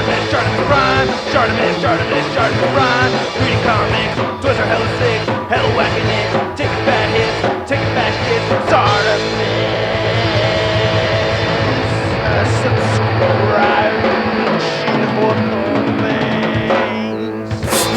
Shartimus Prime, Shartimus Prime. Reading comics, toys are hella sick, hella whacking it. Taking bad hits, taking back hits. Shartimus, subscribe.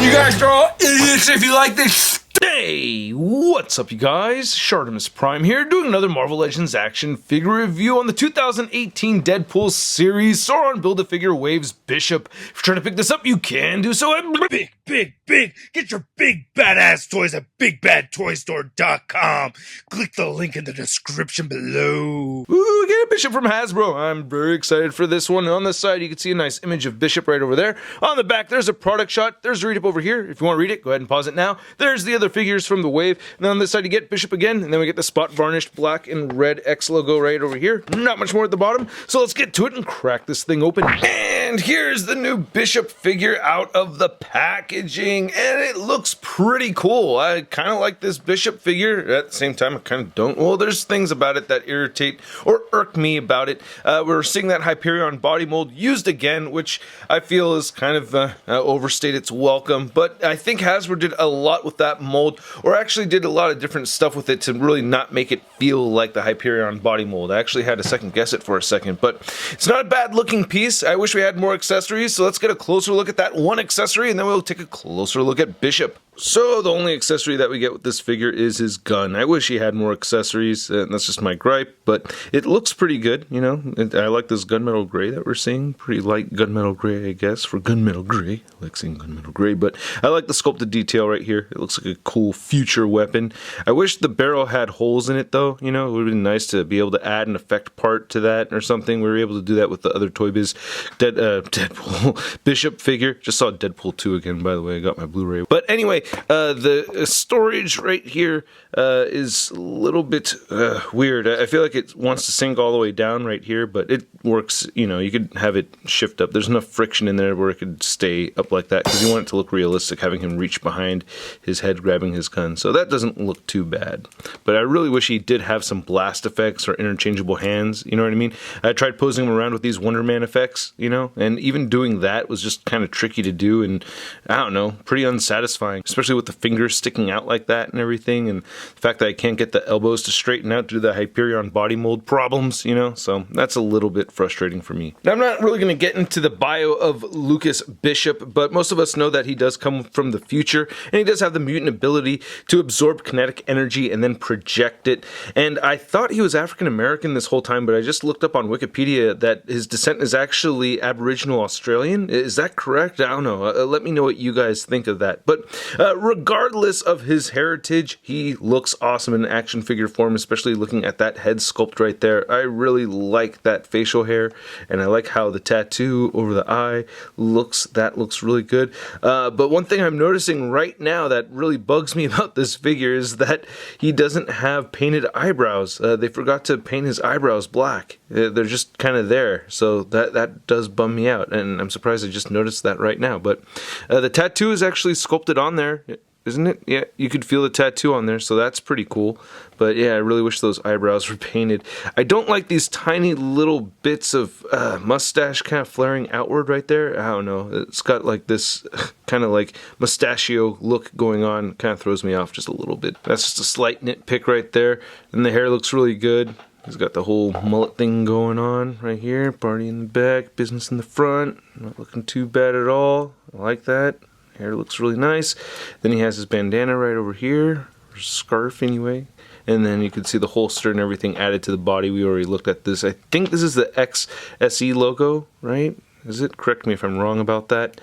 You guys are all idiots if you like this. Hey, what's up you guys? Shartimus Prime here, doing another Marvel Legends action figure review on the 2018 Deadpool series Sauron Build-A-Figure Waves Bishop. If you're trying to pick this up, you can do so at Big. Get your big badass toys at BigBadToyStore.com. Click the link in the description below. Ooh, get a Bishop from Hasbro. I'm very excited for this one. On the side, you can see a nice image of Bishop right over there. On the back, there's a product shot. There's a read-up over here. If you want to read it, go ahead and pause it now. There's the other figures from the wave. And then on this side, you get Bishop again, and then we get the spot varnished black and red X logo right over here. Not much more at the bottom, so let's get to it and crack this thing open. And here's the new Bishop figure out of the packaging, and it looks pretty cool. I kind of like this Bishop figure. At the same time, I kind of don't. Well, there's things about it that irritate or irk me about it. We're seeing that Hyperion body mold used again, which I feel is kind of overstayed its welcome, but I think Hasbro did a lot with that mold, or actually did a lot of different stuff with it to really not make it feel like the Hyperion body mold. I actually had to second guess it for a second, but it's not a bad looking piece. I wish we had more accessories, so let's get a closer look at that one accessory, and then we'll take a closer look at Bishop. So the only accessory that we get with this figure is his gun. I wish he had more accessories, and that's just my gripe, but it looks pretty good, you know. I like this gunmetal gray that we're seeing. Pretty light gunmetal gray, I guess, for gunmetal gray. I like seeing gunmetal gray, but I like the sculpted detail right here. It looks like a cool future weapon. I wish the barrel had holes in it, though. You know, it would have been nice to be able to add an effect part to that or something. We were able to do that with the other Toy Biz Deadpool Bishop figure. Just saw Deadpool 2 again, by the way. I got my Blu-ray. But anyway, the storage right here is a little bit weird. I feel like it wants to sink all the way down right here, but it works. You know, you could have it shift up. There's enough friction in there where it could stay up like that, because you want it to look realistic, having him reach behind his head grabbing his gun. So that doesn't look too bad. But I really wish he did have some blast effects or interchangeable hands, you know what I mean? I tried posing him around with these Wonder Man effects, you know, and even doing that was just kind of tricky to do, and I don't know, pretty unsatisfying, especially with the fingers sticking out like that and everything, and the fact that I can't get the elbows to straighten out due to the Hyperion body mold problems, you know, so that's a little bit frustrating for me. Now, I'm not really going to get into the bio of Lucas Bishop, but most of us know that he does come from the future, and he does have the mutant ability to absorb kinetic energy and then project it, and I thought he was African American this whole time, but I just looked up on Wikipedia that his descent is actually Aboriginal Australian. Is that correct? I don't know. Let me know what you guys think of that. But regardless of his heritage, he looks awesome in action figure form, especially looking at that head sculpt right there. I really like that facial hair, and I like how the tattoo over the eye looks. That looks really good. But one thing I'm noticing right now that really bugs me about this figure is that he doesn't have painted eyebrows. They forgot to paint his eyebrows black. They're just kind of there, so that does bum me out, and I'm surprised I just noticed that right now. But the tattoo is actually sculpted on there, isn't it? Yeah, you could feel the tattoo on there, so that's pretty cool. But yeah, I really wish those eyebrows were painted. I don't like these tiny little bits of mustache kind of flaring outward right there. I don't know. It's got like this kind of like mustachio look going on. Kind of throws me off just a little bit. That's just a slight nitpick right there. And the hair looks really good. He's got the whole mullet thing going on right here. Party in the back, business in the front. Not looking too bad at all. I like that. Hair looks really nice. Then he has his bandana right over here, or scarf anyway. And then you can see the holster and everything added to the body. We already looked at this. I think this is the XSE logo, right? Is it? Correct me if I'm wrong about that.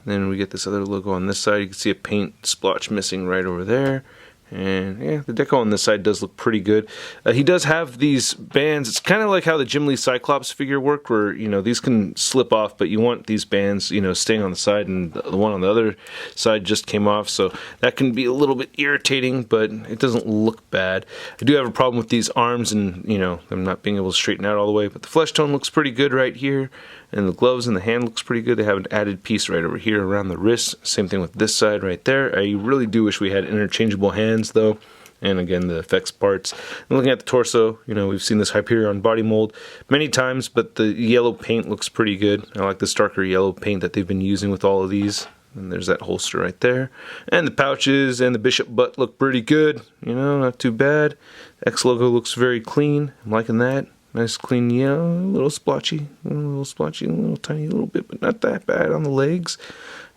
And then we get this other logo on this side. You can see a paint splotch missing right over there. And yeah, the deco on this side does look pretty good. He does have these bands. It's kind of like how the Jim Lee Cyclops figure worked, where, you know, these can slip off, but you want these bands, you know, staying on the side, and the one on the other side just came off, so that can be a little bit irritating, but it doesn't look bad. I do have a problem with these arms and, you know, them not being able to straighten out all the way, but the flesh tone looks pretty good right here, and the gloves and the hand looks pretty good. They have an added piece right over here around the wrist. Same thing with this side right there. I really do wish we had interchangeable hands, though. and again the effects parts. And looking at the torso, you know, we've seen this Hyperion body mold many times, but the yellow paint looks pretty good. I like this darker yellow paint that they've been using with all of these. And there's that holster right there. And the pouches and the bishop butt look pretty good, you know, not too bad. X logo looks very clean. I'm liking that. Nice clean yellow, a little splotchy, a little tiny little bit, but not that bad on the legs.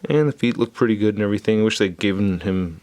And the feet look pretty good and everything. I wish they'd given him,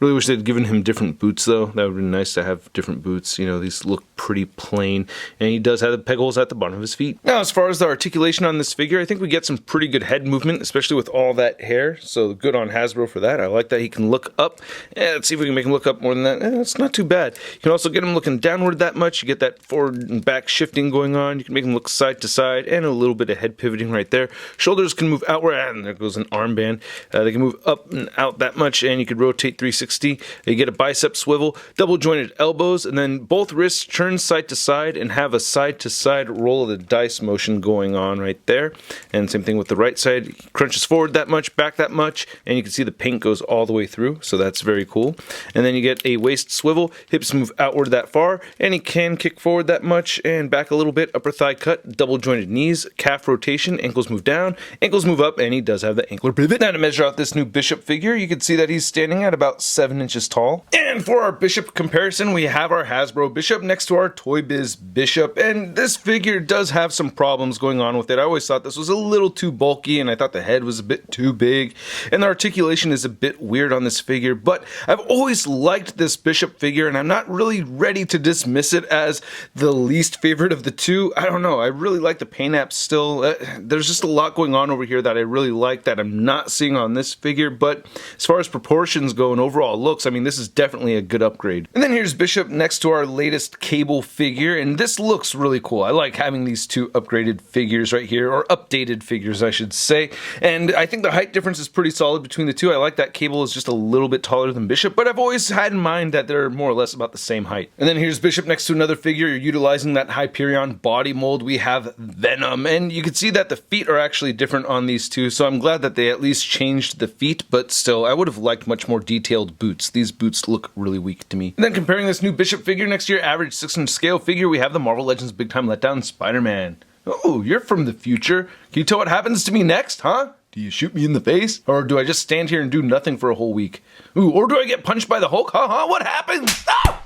really wish they'd given him different boots though. That would be nice to have different boots. You know, these look pretty plain. And he does have the peg holes at the bottom of his feet. Now, as far as the articulation on this figure, I think we get some pretty good head movement, especially with all that hair. So good on Hasbro for that. I like that he can look up. Let's see if we can make him look up more than that. It's not too bad. You can also get him looking downward that much. You get that forward and back shifting going on. You can make him look side to side and a little bit of head pivoting right there. Shoulders can move outward, and there goes an armband. They can move up and out that much, and you could rotate 360. You get a bicep swivel, double jointed elbows, and then both wrists turn side to side and have a side to side roll of the dice motion going on right there. And same thing with the right side. He crunches forward that much, back that much, and you can see the paint goes all the way through, so that's very cool. And then you get a waist swivel, hips move outward that far, and he can kick forward that much and back a little bit, upper thigh cut, double jointed knees, calf rotation, ankles move down, ankles move up, and he does have the ankler pivot. Now to measure out this new Bishop figure, you can see that he's standing at about 7 inches tall. And for our Bishop comparison, we have our Hasbro Bishop next to our Toy Biz Bishop, and this figure does have some problems going on with it. I always thought this was a little too bulky, and I thought the head was a bit too big, and the articulation is a bit weird on this figure, but I've always liked this Bishop figure, and I'm not really ready to dismiss it as the least favorite of the two. I don't know, I really like the paint apps still. There's just a lot going on over here that I really like that I'm not seeing on this figure, but as far as proportions go and overall looks, I mean, this is definitely a good upgrade. And then here's Bishop next to our latest Cable figure, and this looks really cool. I like having these two upgraded figures right here, or updated figures I should say, and I think the height difference is pretty solid between the two. I like that Cable is just a little bit taller than Bishop, but I've always had in mind that they're more or less about the same height. And then here's Bishop next to another figure. You're utilizing that Hyperion body mold. We have Venom, and you can see that the feet are actually different on these two, so I'm glad that they at least changed the feet, but still, I would have liked much more detailed boots. These boots look really weak to me. And then comparing this new Bishop figure next to your average 6-inch scale figure, we have the Marvel Legends Big Time Letdown Spider-Man. Oh, you're from the future. Can you tell what happens to me next, huh? Do you shoot me in the face? Or do I just stand here and do nothing for a whole week? Ooh, or do I get punched by the Hulk? What happens? Ah!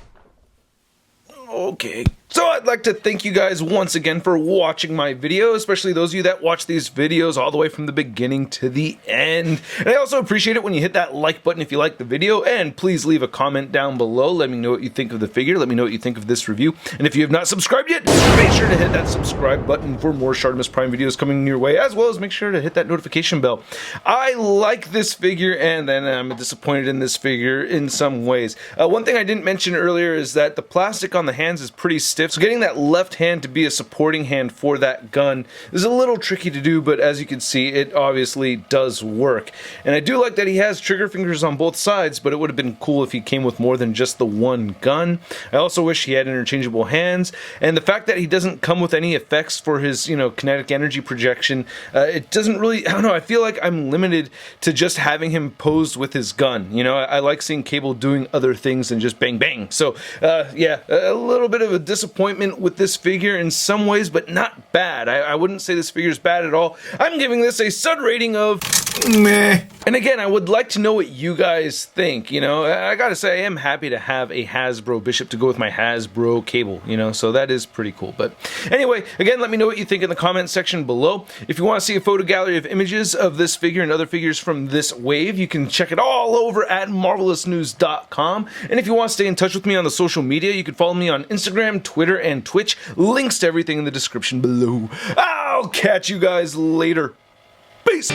Okay. So I'd like to thank you guys once again for watching my video, especially those of you that watch these videos all the way from the beginning to the end. And I also appreciate it when you hit that like button if you like the video, and please leave a comment down below. Let me know what you think of the figure. Let me know what you think of this review. And if you have not subscribed yet, make sure to hit that subscribe button for more Shartimus Prime videos coming your way, as well as make sure to hit that notification bell. I like this figure, and then I'm disappointed in this figure in some ways. One thing I didn't mention earlier is that the plastic on the hands is pretty stiff. So getting that left hand to be a supporting hand for that gun is a little tricky to do, but as you can see, it obviously does work. And I do like that he has trigger fingers on both sides, but it would have been cool if he came with more than just the one gun. I also wish he had interchangeable hands, and the fact that he doesn't come with any effects for his, kinetic energy projection, it doesn't really, I don't know, I feel like I'm limited to just having him posed with his gun. I like seeing Cable doing other things than just bang bang. So, yeah, a little bit of a disappointment with this figure in some ways, but not bad. I wouldn't say this figure is bad at all. I'm giving this a stud rating of meh. And again, I would like to know what you guys think. I gotta say, I am happy to have a Hasbro Bishop to go with my Hasbro Cable, so that is pretty cool. But anyway, again, let me know what you think in the comment section below. If you want to see a photo gallery of images of this figure and other figures from this wave, you can check it all over at marvelousnews.com. And if you want to stay in touch with me on the social media, you can follow me on Instagram, Twitter, and Twitch. Links to everything in the description below. I'll catch you guys later. Peace.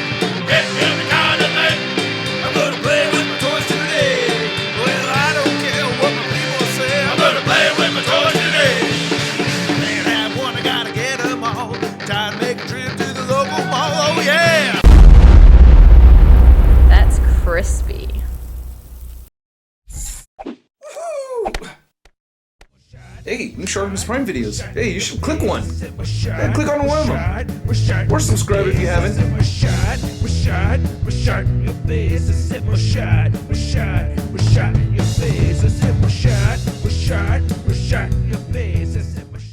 That's crispy. Hey, new Shartimus Prime videos. Hey, you should click one. Yeah, click on one of them. Or subscribe if you haven't. Your face is set my shot. face. A simple shot, we're shot in your face.